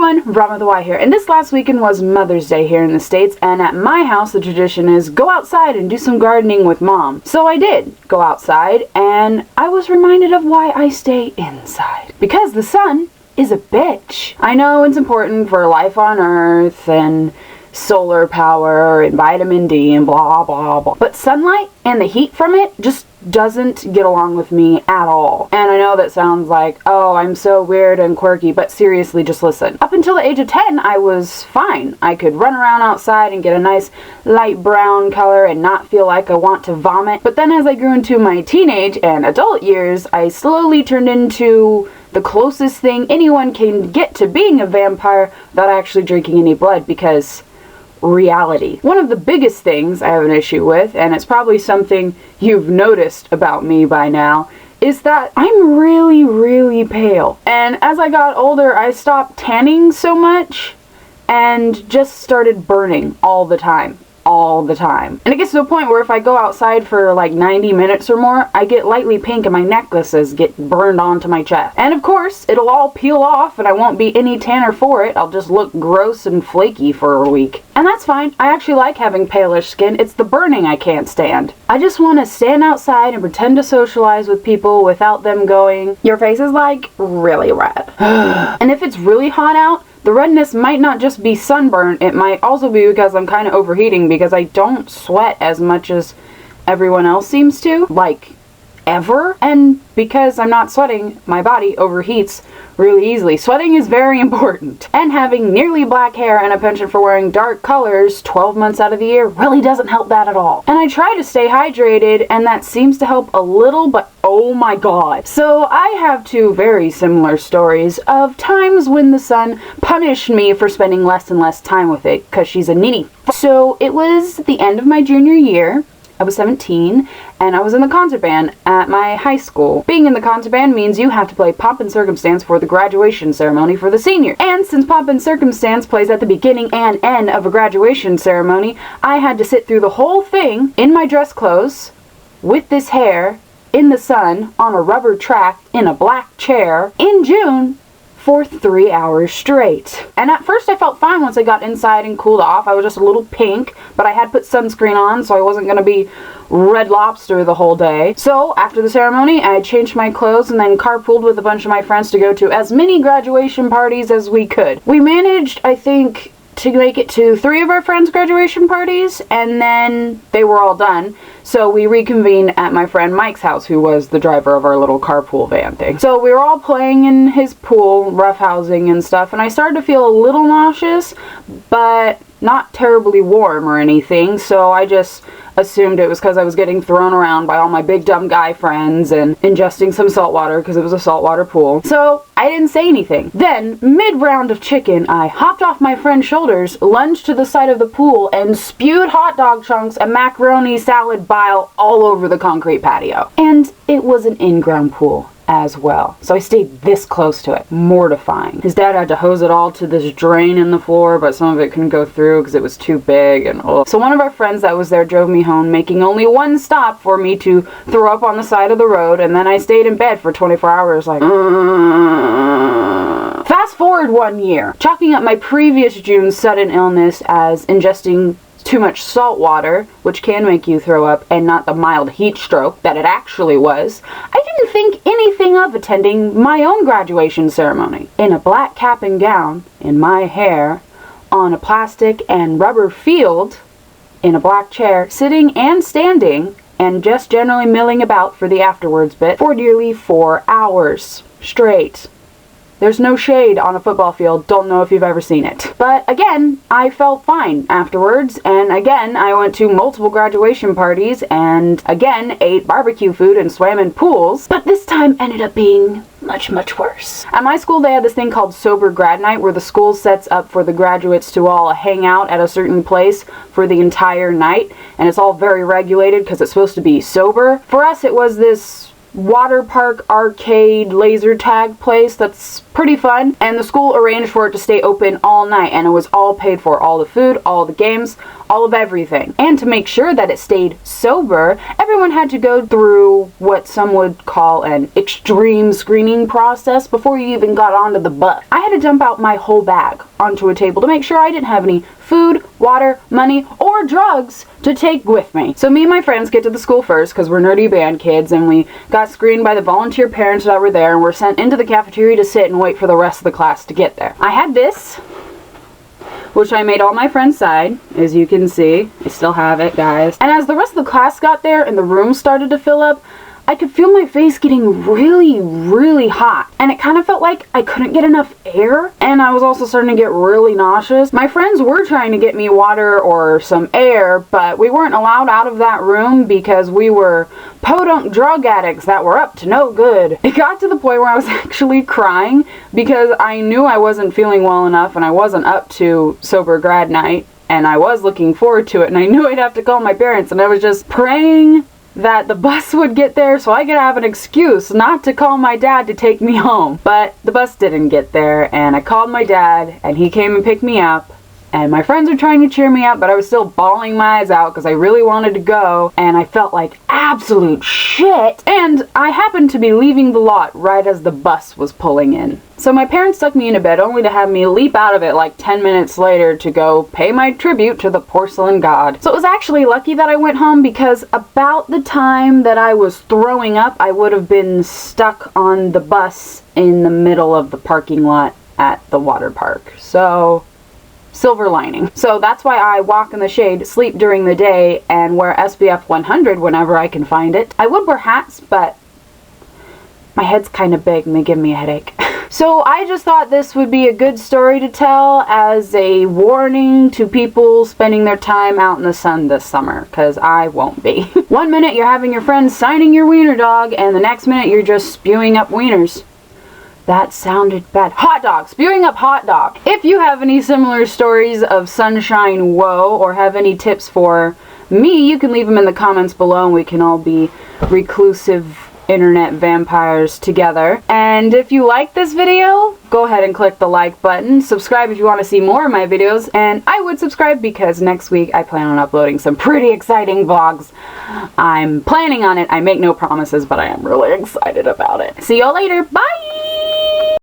everyone, Robyn with a Y here, and this last weekend was Mother's Day here in the States, and at my house the tradition is go outside and do some gardening with Mom. So I did go outside, and I was reminded of why I stay inside. Because the sun is a bitch. I know it's important for life on Earth, and solar power, and vitamin D, and blah blah blah, but sunlight and the heat from it just doesn't get along with me at all. And I know that sounds like, oh, I'm so weird and quirky, but seriously, just listen. Up until the age of 10, I was fine. I could run around outside and get a nice light brown color and not feel like I want to vomit. But then as I grew into my teenage and adult years, I slowly turned into the closest thing anyone can get to being a vampire without actually drinking any blood, because reality. One of the biggest things I have an issue with, and it's probably something you've noticed about me by now, is that I'm really, really pale. And as I got older, I stopped tanning so much and just started burning all the time. All the time. And it gets to a point where if I go outside for like 90 minutes or more, I get lightly pink and my necklaces get burned onto my chest. And of course, it'll all peel off and I won't be any tanner for it. I'll just look gross and flaky for a week. And that's fine. I actually like having palish skin. It's the burning I can't stand. I just want to stand outside and pretend to socialize with people without them going, your face is like really red. And if it's really hot out, the redness might not just be sunburn, it might also be because I'm kind of overheating because I don't sweat as much as everyone else seems to, like, ever. And because I'm not sweating, my body overheats really easily. Sweating is very important. And having nearly black hair and a penchant for wearing dark colors 12 months out of the year really doesn't help that at all. And I try to stay hydrated, and that seems to help a little, but oh my god. So I have two very similar stories of times when the sun punished me for spending less and less time with it, because she's a needy. So it was the end of my junior year. I was 17, and I was in the concert band at my high school. Being in the concert band means you have to play Pomp and Circumstance for the graduation ceremony for the senior. And since Pomp and Circumstance plays at the beginning and end of a graduation ceremony, I had to sit through the whole thing in my dress clothes, with this hair, in the sun, on a rubber track, in a black chair, in June, for 3 hours straight. And at first I felt fine once I got inside and cooled off. I was just a little pink, but I had put sunscreen on, so I wasn't gonna be Red Lobster the whole day. So after the ceremony, I changed my clothes and then carpooled with a bunch of my friends to go to as many graduation parties as we could. We managed, I think, to make it to 3 of our friends' graduation parties, and then they were all done. So we reconvened at my friend Mike's house, who was the driver of our little carpool van thing. So we were all playing in his pool, roughhousing and stuff, and I started to feel a little nauseous, but not terribly warm or anything, so I just assumed it was because I was getting thrown around by all my big dumb guy friends and ingesting some salt water because it was a saltwater pool. So I didn't say anything. Then, mid-round of chicken, I hopped off my friend's shoulders, lunged to the side of the pool, and spewed hot dog chunks and macaroni salad bile all over the concrete patio. And it was an in-ground pool as well. So I stayed this close to it. Mortifying. His dad had to hose it all to this drain in the floor, but some of it couldn't go through because it was too big, and so one of our friends that was there drove me home, making only one stop for me to throw up on the side of the road, and then I stayed in bed for 24 hours like Fast forward 1 year, chalking up my previous June's sudden illness as ingesting too much salt water, which can make you throw up, and not the mild heat stroke that it actually was, I didn't think anything of attending my own graduation ceremony. In a black cap and gown, in my hair, on a plastic and rubber field, in a black chair, sitting and standing, and just generally milling about for the afterwards bit, for nearly 4 hours straight. There's no shade on a football field, don't know if you've ever seen it. But again, I felt fine afterwards, and again, I went to multiple graduation parties, and again, ate barbecue food and swam in pools, but this time ended up being much, much worse. At my school, they had this thing called Sober Grad Night, where the school sets up for the graduates to all hang out at a certain place for the entire night, and it's all very regulated because it's supposed to be sober. For us, it was this water park arcade laser tag place that's pretty fun, and the school arranged for it to stay open all night, and it was all paid for, all the food, all the games, all of everything. And to make sure that it stayed sober, everyone had to go through what some would call an extreme screening process before you even got onto the bus. I had to dump out my whole bag onto a table to make sure I didn't have any food, water, money, or drugs to take with me. So me and my friends get to the school first because we're nerdy band kids, and we got screened by the volunteer parents that were there, and were sent into the cafeteria to sit and wait for the rest of the class to get there. I had this, which I made all my friends sign, as you can see. I still have it, guys. And as the rest of the class got there and the room started to fill up, I could feel my face getting really, really hot. And it kind of felt like I couldn't get enough air. And I was also starting to get really nauseous. My friends were trying to get me water or some air, but we weren't allowed out of that room because we were podunk drug addicts that were up to no good. It got to the point where I was actually crying because I knew I wasn't feeling well enough and I wasn't up to sober grad night. And I was looking forward to it, and I knew I'd have to call my parents, and I was just praying that the bus would get there so I could have an excuse not to call my dad to take me home. But the bus didn't get there, and I called my dad, and he came and picked me up. And my friends were trying to cheer me up, but I was still bawling my eyes out because I really wanted to go, and I felt like absolute shit. And I happened to be leaving the lot right as the bus was pulling in. So my parents tucked me into bed only to have me leap out of it like 10 minutes later to go pay my tribute to the porcelain god. So it was actually lucky that I went home because about the time that I was throwing up, I would have been stuck on the bus in the middle of the parking lot at the water park. So silver lining. So that's why I walk in the shade, sleep during the day, and wear SPF 100 whenever I can find it. I would wear hats, but my head's kind of big and they give me a headache. So I just thought this would be a good story to tell as a warning to people spending their time out in the sun this summer, because I won't be. One minute you're having your friends signing your wiener dog, and the next minute you're just spewing up wieners. That sounded bad. Hot dog! Spewing up hot dog! If you have any similar stories of sunshine woe or have any tips for me, you can leave them in the comments below and we can all be reclusive internet vampires together. And if you like this video, go ahead and click the like button. Subscribe if you want to see more of my videos. And I would subscribe because next week I plan on uploading some pretty exciting vlogs. I'm planning on it. I make no promises, but I am really excited about it. See y'all later. Bye!